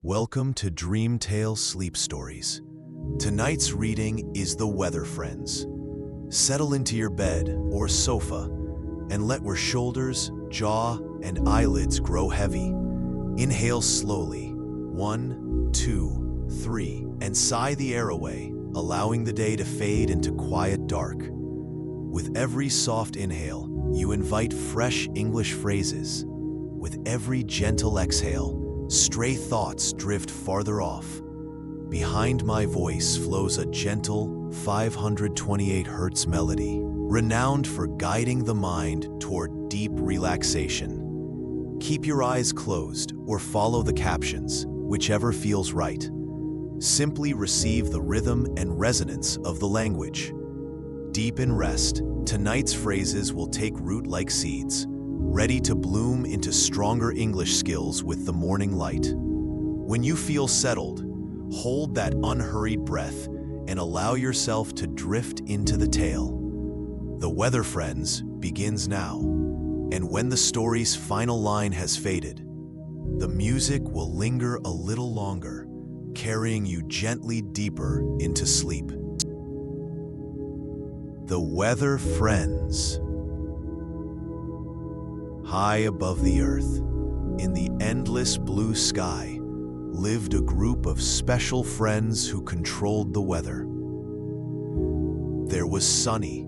Welcome to Dream Tale Sleep Stories. Tonight's reading is The Weather Friends. Settle into your bed or sofa and let your shoulders, jaw, and eyelids grow heavy. Inhale slowly, 1, 2, 3, and sigh the air away, allowing the day to fade into quiet dark. With every soft inhale, you invite fresh English phrases. With every gentle exhale, stray thoughts drift farther off. Behind my voice flows a gentle 528 Hz melody, renowned for guiding the mind toward deep relaxation. Keep your eyes closed or follow the captions, whichever feels right. Simply receive the rhythm and resonance of the language. Deep in rest, tonight's phrases will take root like seeds, ready to bloom into stronger English skills with the morning light. When you feel settled, hold that unhurried breath and allow yourself to drift into the tale. The Weather Friends begins now, and when the story's final line has faded, the music will linger a little longer, carrying you gently deeper into sleep. The Weather Friends. High above the earth, in the endless blue sky, lived a group of special friends who controlled the weather. There was Sunny,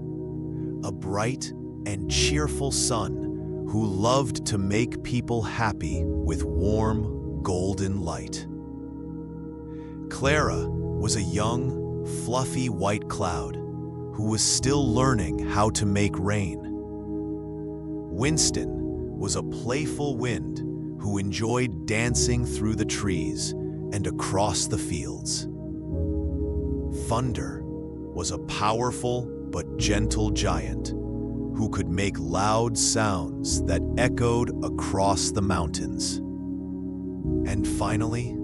a bright and cheerful sun who loved to make people happy with warm, golden light. Clara was a young, fluffy white cloud who was still learning how to make rain. Winston was a playful wind who enjoyed dancing through the trees and across the fields. Thunder was a powerful but gentle giant who could make loud sounds that echoed across the mountains. And finally,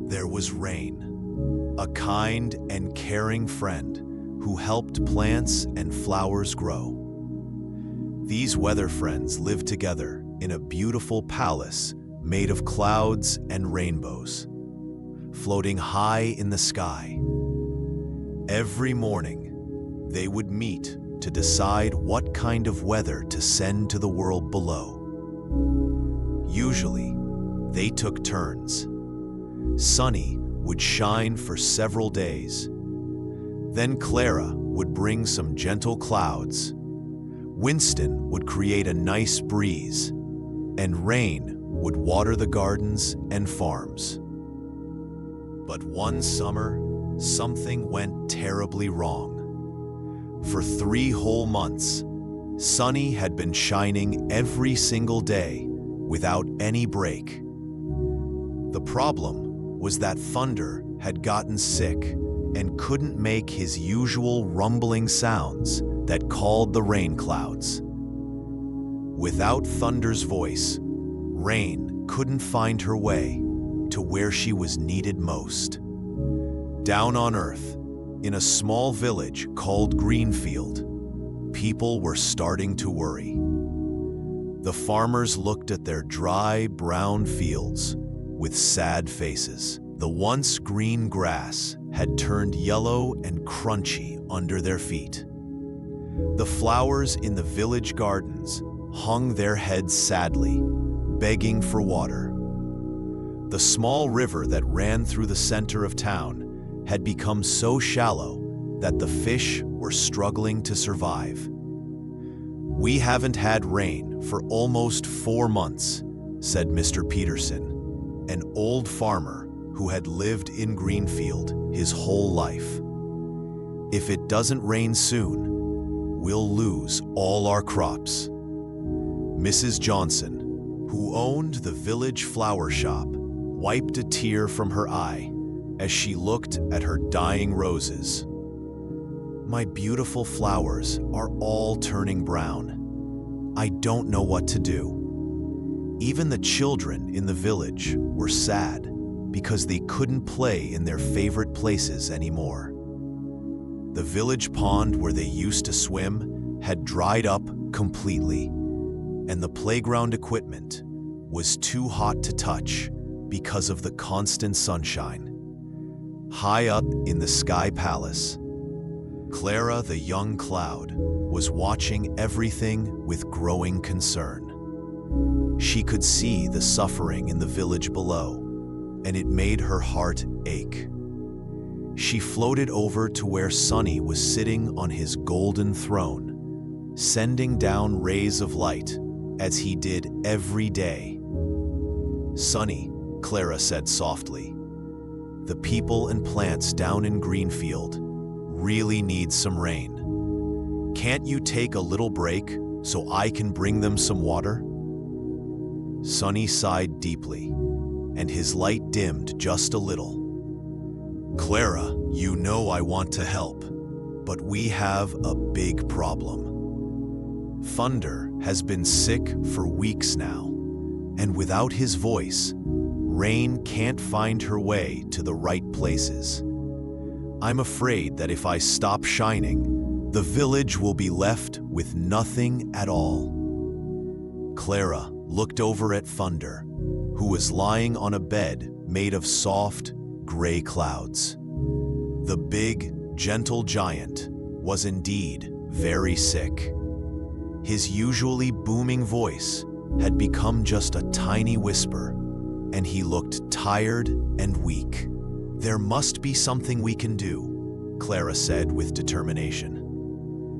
there was Rain, a kind and caring friend who helped plants and flowers grow. These weather friends lived together in a beautiful palace made of clouds and rainbows, floating high in the sky. Every morning, they would meet to decide what kind of weather to send to the world below. Usually, they took turns. Sunny would shine for several days. Then Clara would bring some gentle clouds. Winston would create a nice breeze, and Rain would water the gardens and farms. But one summer, something went terribly wrong. For 3 whole months, Sunny had been shining every single day without any break. The problem was that Thunder had gotten sick and couldn't make his usual rumbling sounds that called the rain clouds. Without Thunder's voice, Rain couldn't find her way to where she was needed most. Down on Earth, in a small village called Greenfield, people were starting to worry. The farmers looked at their dry, brown fields with sad faces. The once green grass had turned yellow and crunchy under their feet. The flowers in the village gardens hung their heads sadly, begging for water. The small river that ran through the center of town had become so shallow that the fish were struggling to survive. "We haven't had rain for almost 4 months," said Mr. Peterson, an old farmer who had lived in Greenfield his whole life. "If it doesn't rain soon, we'll lose all our crops." Mrs. Johnson, who owned the village flower shop, wiped a tear from her eye as she looked at her dying roses. "My beautiful flowers are all turning brown. I don't know what to do." Even the children in the village were sad because they couldn't play in their favorite places anymore. The village pond where they used to swim had dried up completely, and the playground equipment was too hot to touch because of the constant sunshine. High up in the Sky Palace, Clara the young cloud was watching everything with growing concern. She could see the suffering in the village below, and it made her heart ache. She floated over to where Sunny was sitting on his golden throne, sending down rays of light as he did every day. "Sunny," Clara said softly, "the people and plants down in Greenfield really need some rain. Can't you take a little break so I can bring them some water?" Sunny sighed deeply, and his light dimmed just a little. "Clara, you know I want to help, but we have a big problem. Thunder has been sick for weeks now, and without his voice, rain can't find her way to the right places. I'm afraid that if I stop shining, the village will be left with nothing at all." Clara looked over at Thunder, who was lying on a bed made of soft, gray clouds. The big, gentle giant was indeed very sick. His usually booming voice had become just a tiny whisper, and he looked tired and weak. "There must be something we can do," Clara said with determination.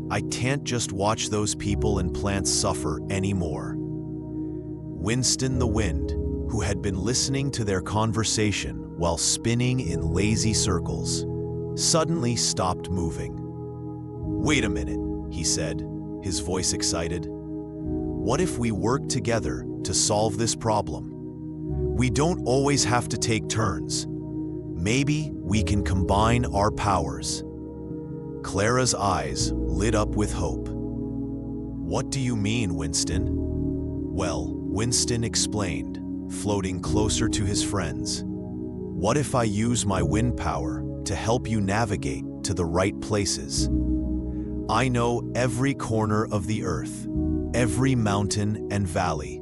"I can't just watch those people and plants suffer anymore." Winston the Wind, who had been listening to their conversation while spinning in lazy circles, suddenly stopped moving. "Wait a minute," he said, his voice excited. "What if we work together to solve this problem? We don't always have to take turns. Maybe we can combine our powers." Clara's eyes lit up with hope. "What do you mean, Winston?" "Well," Winston explained, floating closer to his friends, "what if I use my wind power to help you navigate to the right places? I know every corner of the earth, every mountain and valley.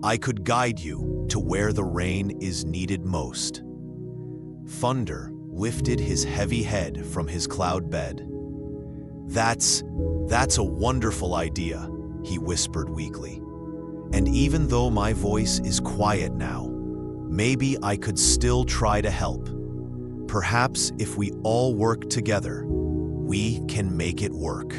I could guide you to where the rain is needed most." Thunder lifted his heavy head from his cloud bed. That's a wonderful idea," he whispered weakly. "And even though my voice is quiet now, maybe I could still try to help. Perhaps if we all work together, we can make it work."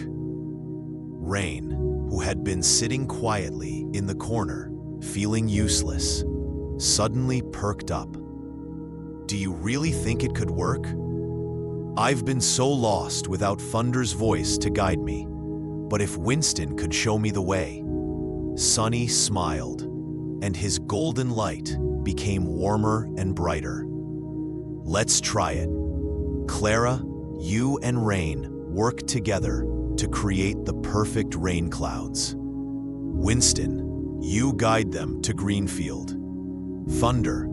Rain, who had been sitting quietly in the corner, feeling useless, suddenly perked up. "Do you really think it could work? I've been so lost without Thunder's voice to guide me, but if Winston could show me the way." Sunny smiled, and his golden light became warmer and brighter. "Let's try it. Clara, you and Rain work together to create the perfect rain clouds. Winston, you guide them to Greenfield. Thunder,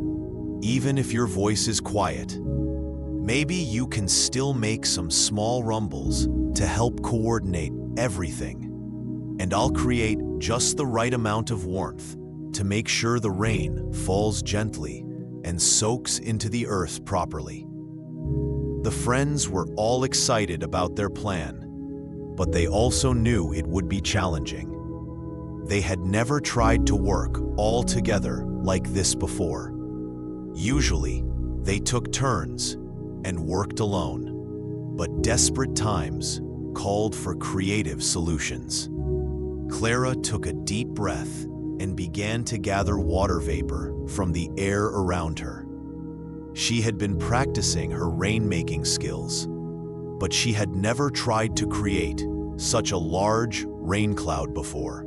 even if your voice is quiet, maybe you can still make some small rumbles to help coordinate everything. And I'll create just the right amount of warmth to make sure the rain falls gently and soaks into the earth properly." The friends were all excited about their plan, but they also knew it would be challenging. They had never tried to work all together like this before. Usually, they took turns and worked alone, but desperate times called for creative solutions. Clara took a deep breath and began to gather water vapor from the air around her. She had been practicing her rain-making skills, but she had never tried to create such a large rain cloud before.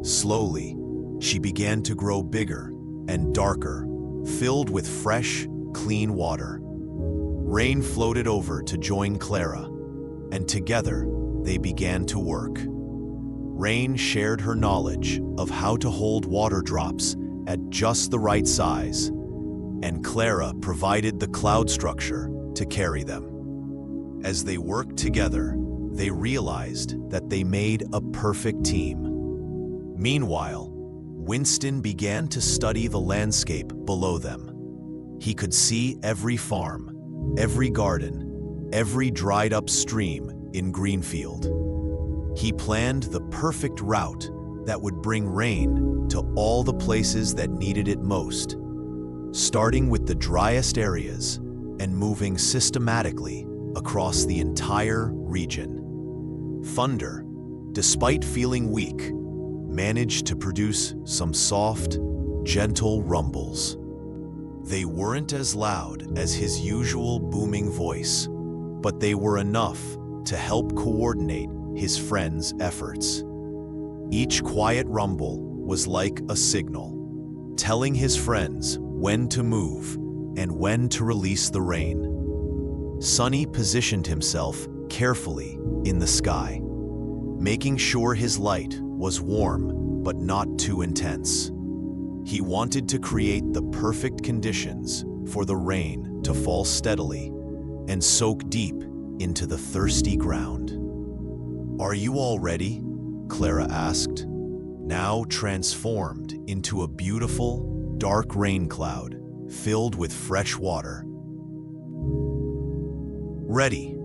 Slowly, she began to grow bigger and darker, filled with fresh, clean water. Rain floated over to join Clara, and together they began to work. Rain shared her knowledge of how to hold water drops at just the right size, and Clara provided the cloud structure to carry them. As they worked together, they realized that they made a perfect team. Meanwhile, Winston began to study the landscape below them. He could see every farm, every garden, every dried-up stream in Greenfield. He planned the perfect route that would bring rain to all the places that needed it most, starting with the driest areas and moving systematically across the entire region. Thunder, despite feeling weak, managed to produce some soft, gentle rumbles. They weren't as loud as his usual booming voice, but they were enough to help coordinate his friends' efforts. Each quiet rumble was like a signal, telling his friends when to move and when to release the rain. Sunny positioned himself carefully in the sky, making sure his light was warm but not too intense. He wanted to create the perfect conditions for the rain to fall steadily and soak deep into the thirsty ground. "Are you all ready?" Clara asked, now transformed into a beautiful, dark rain cloud filled with fresh water. "Ready,"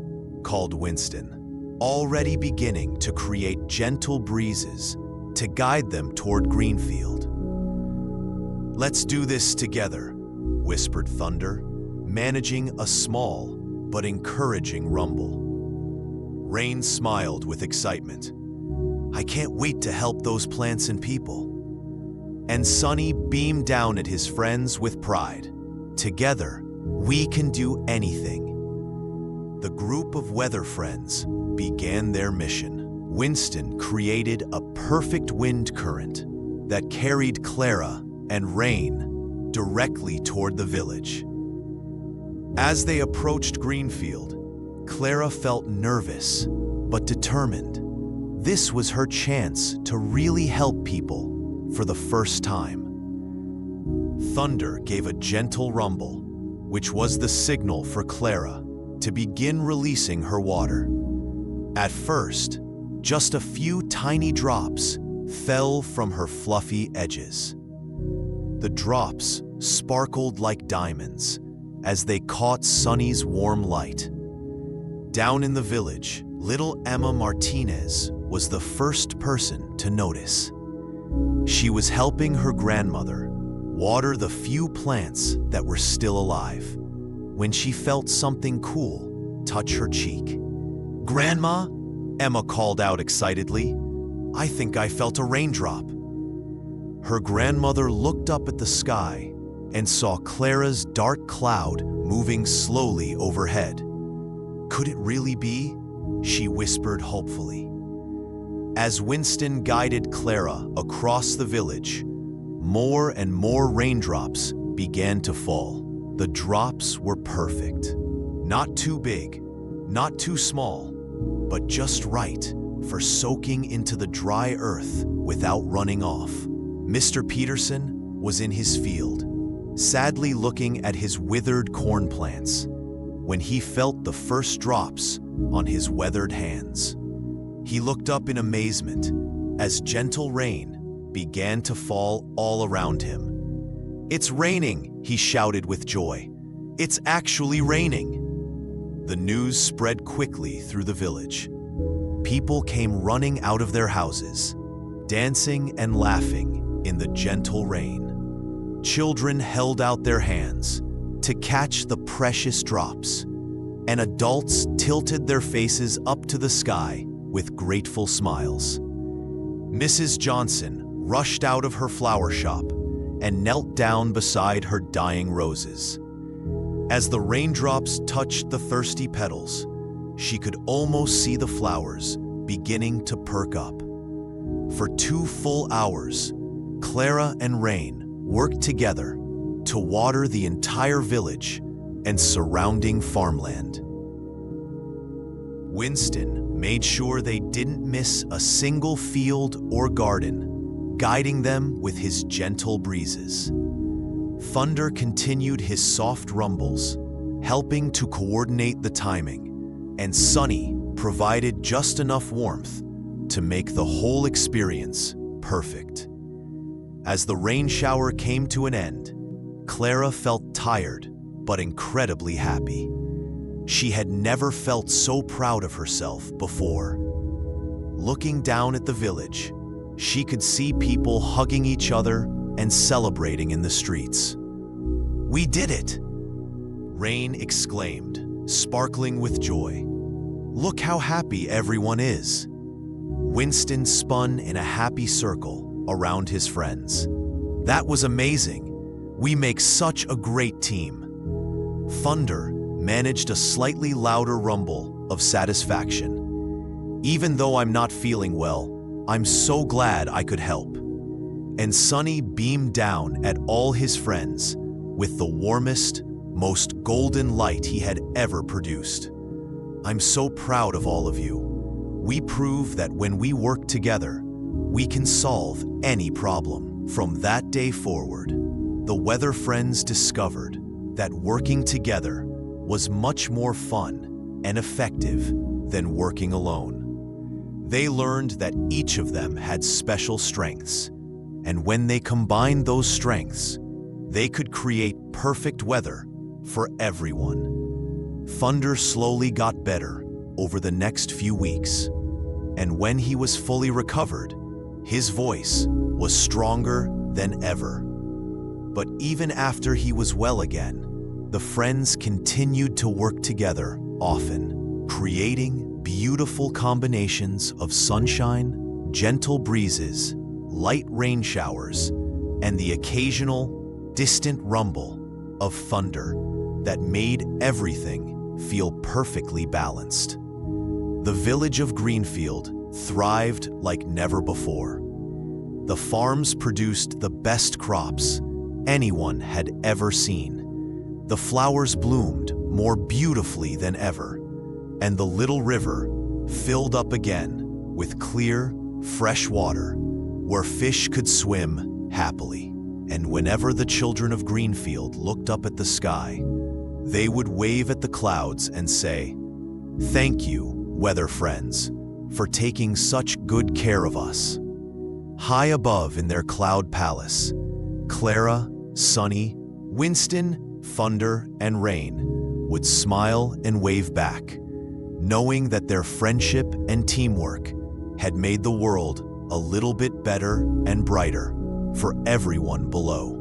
called Winston, already beginning to create gentle breezes to guide them toward Greenfield. "Let's do this together," whispered Thunder, managing a small but encouraging rumble. Rain smiled with excitement. "I can't wait to help those plants and people." And Sunny beamed down at his friends with pride. "Together, we can do anything." The group of weather friends began their mission. Winston created a perfect wind current that carried Clara and Rain directly toward the village. As they approached Greenfield, Clara felt nervous but determined. This was her chance to really help people for the first time. Thunder gave a gentle rumble, which was the signal for Clara to begin releasing her water. At first, just a few tiny drops fell from her fluffy edges. The drops sparkled like diamonds as they caught Sunny's warm light. Down in the village, little Emma Martinez was the first person to notice. She was helping her grandmother water the few plants that were still alive when she felt something cool touch her cheek. "Grandma," Emma called out excitedly, "I think I felt a raindrop." Her grandmother looked up at the sky and saw Clara's dark cloud moving slowly overhead. "Could it really be?" she whispered hopefully. As Winston guided Clara across the village, more and more raindrops began to fall. The drops were perfect. Not too big, not too small, but just right for soaking into the dry earth without running off. Mr. Peterson was in his field, sadly looking at his withered corn plants, when he felt the first drops on his weathered hands. He looked up in amazement as gentle rain began to fall all around him. "It's raining," he shouted with joy. "It's actually raining." The news spread quickly through the village. People came running out of their houses, dancing and laughing in the gentle rain. Children held out their hands to catch the precious drops, and adults tilted their faces up to the sky with grateful smiles. Mrs. Johnson rushed out of her flower shop and knelt down beside her dying roses. As the raindrops touched the thirsty petals, she could almost see the flowers beginning to perk up. For 2 full hours, Clara and Rain worked together to water the entire village and surrounding farmland. Winston made sure they didn't miss a single field or garden, guiding them with his gentle breezes. Thunder continued his soft rumbles, helping to coordinate the timing, and Sunny provided just enough warmth to make the whole experience perfect. As the rain shower came to an end, Clara felt tired, but incredibly happy. She had never felt so proud of herself before. Looking down at the village, she could see people hugging each other and celebrating in the streets. "We did it!" Rain exclaimed, sparkling with joy. "Look how happy everyone is." Winston spun in a happy circle around his friends. "That was amazing. We make such a great team." Thunder managed a slightly louder rumble of satisfaction. "Even though I'm not feeling well, I'm so glad I could help." And Sunny beamed down at all his friends with the warmest, most golden light he had ever produced. "I'm so proud of all of you. We prove that when we work together, we can solve any problem." From that day forward, the Weather Friends discovered that working together was much more fun and effective than working alone. They learned that each of them had special strengths, and when they combined those strengths, they could create perfect weather for everyone. Thunder slowly got better over the next few weeks, and when he was fully recovered, his voice was stronger than ever. But even after he was well again, the friends continued to work together often, creating beautiful combinations of sunshine, gentle breezes, light rain showers, and the occasional, distant rumble of thunder that made everything feel perfectly balanced. The village of Greenfield thrived like never before. The farms produced the best crops anyone had ever seen. The flowers bloomed more beautifully than ever, and the little river filled up again with clear, fresh water where fish could swim happily. And whenever the children of Greenfield looked up at the sky, they would wave at the clouds and say, "Thank you, weather friends, for taking such good care of us." High above in their cloud palace, Clara, Sunny, Winston, Thunder, and Rain would smile and wave back, knowing that their friendship and teamwork had made the world a little bit better and brighter for everyone below.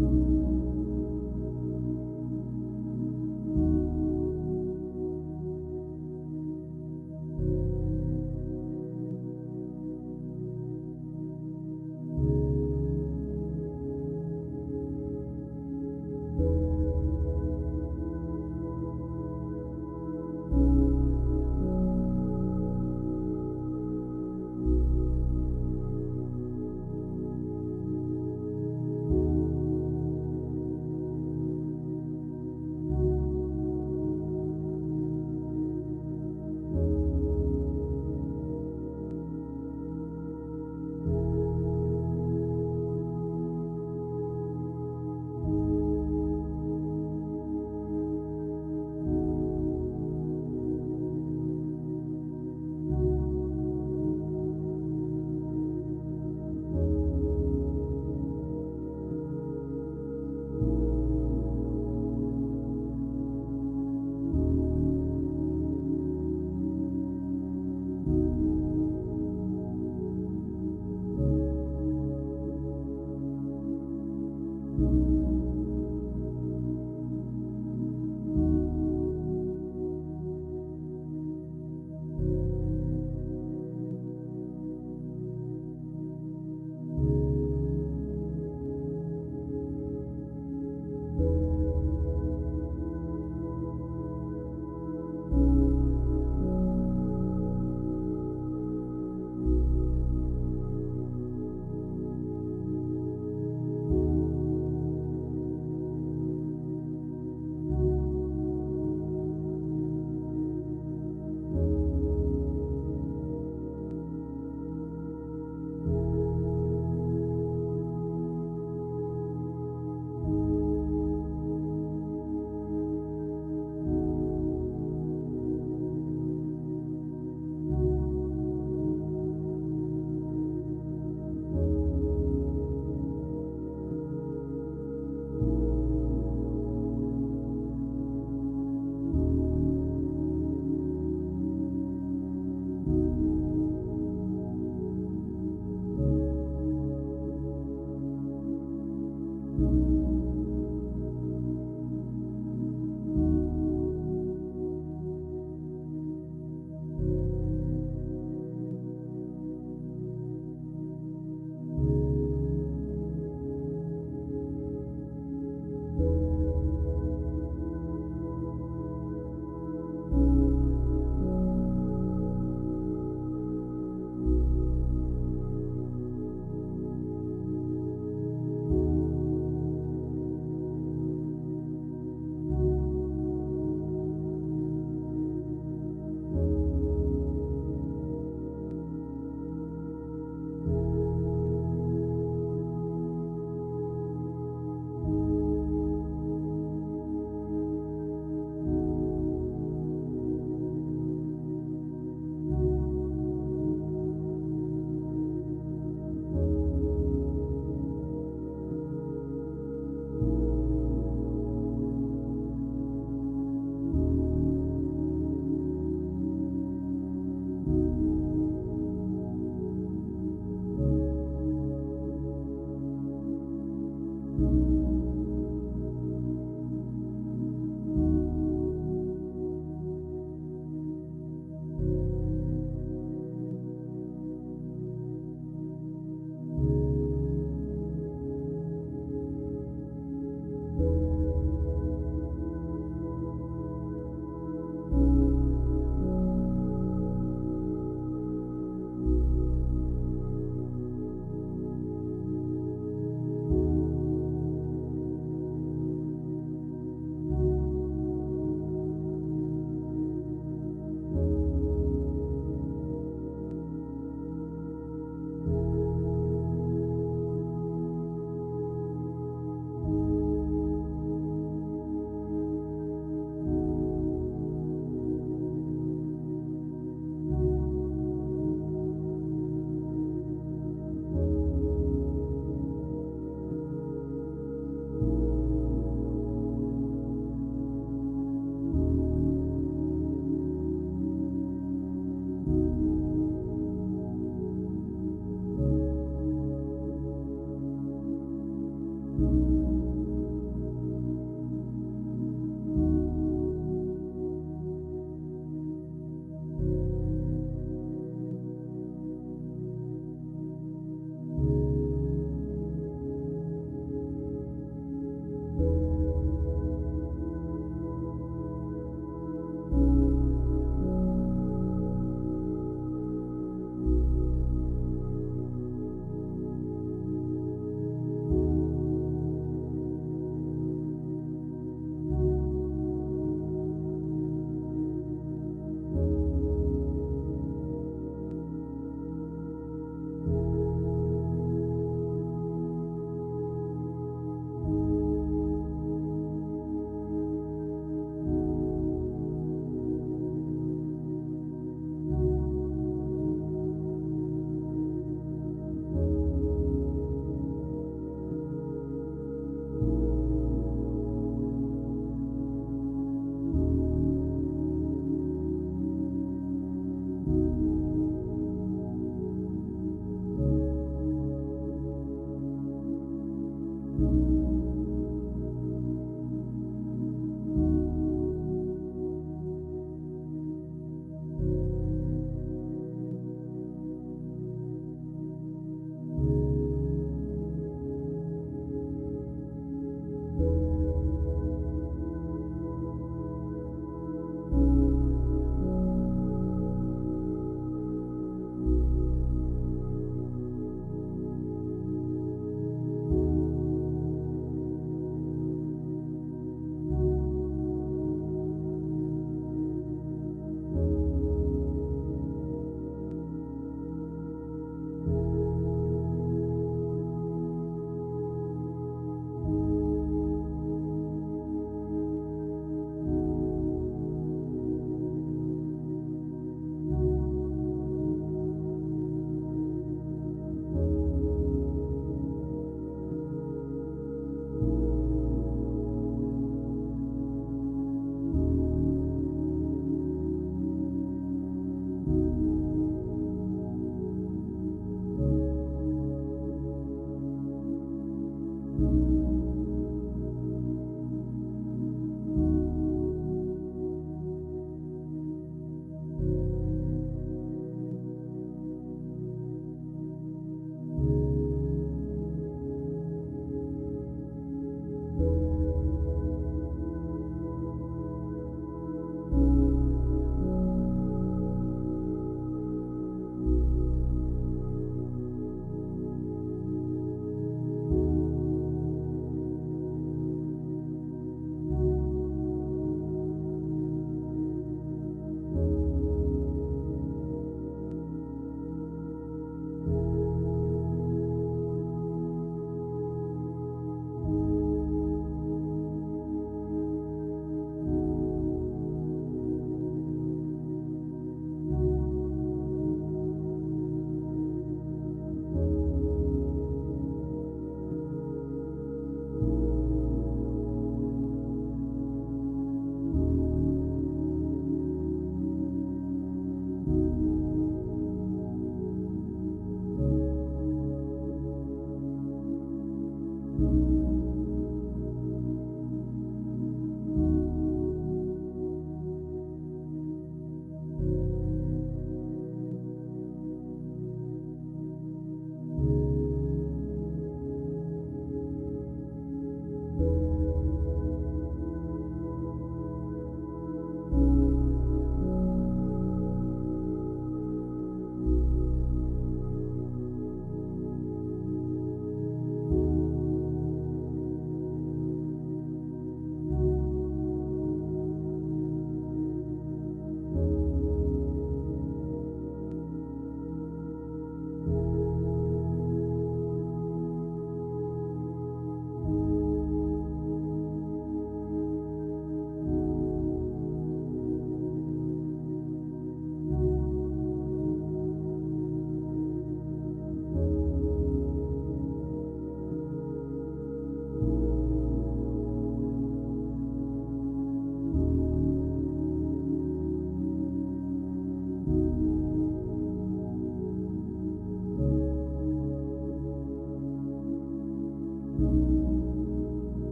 you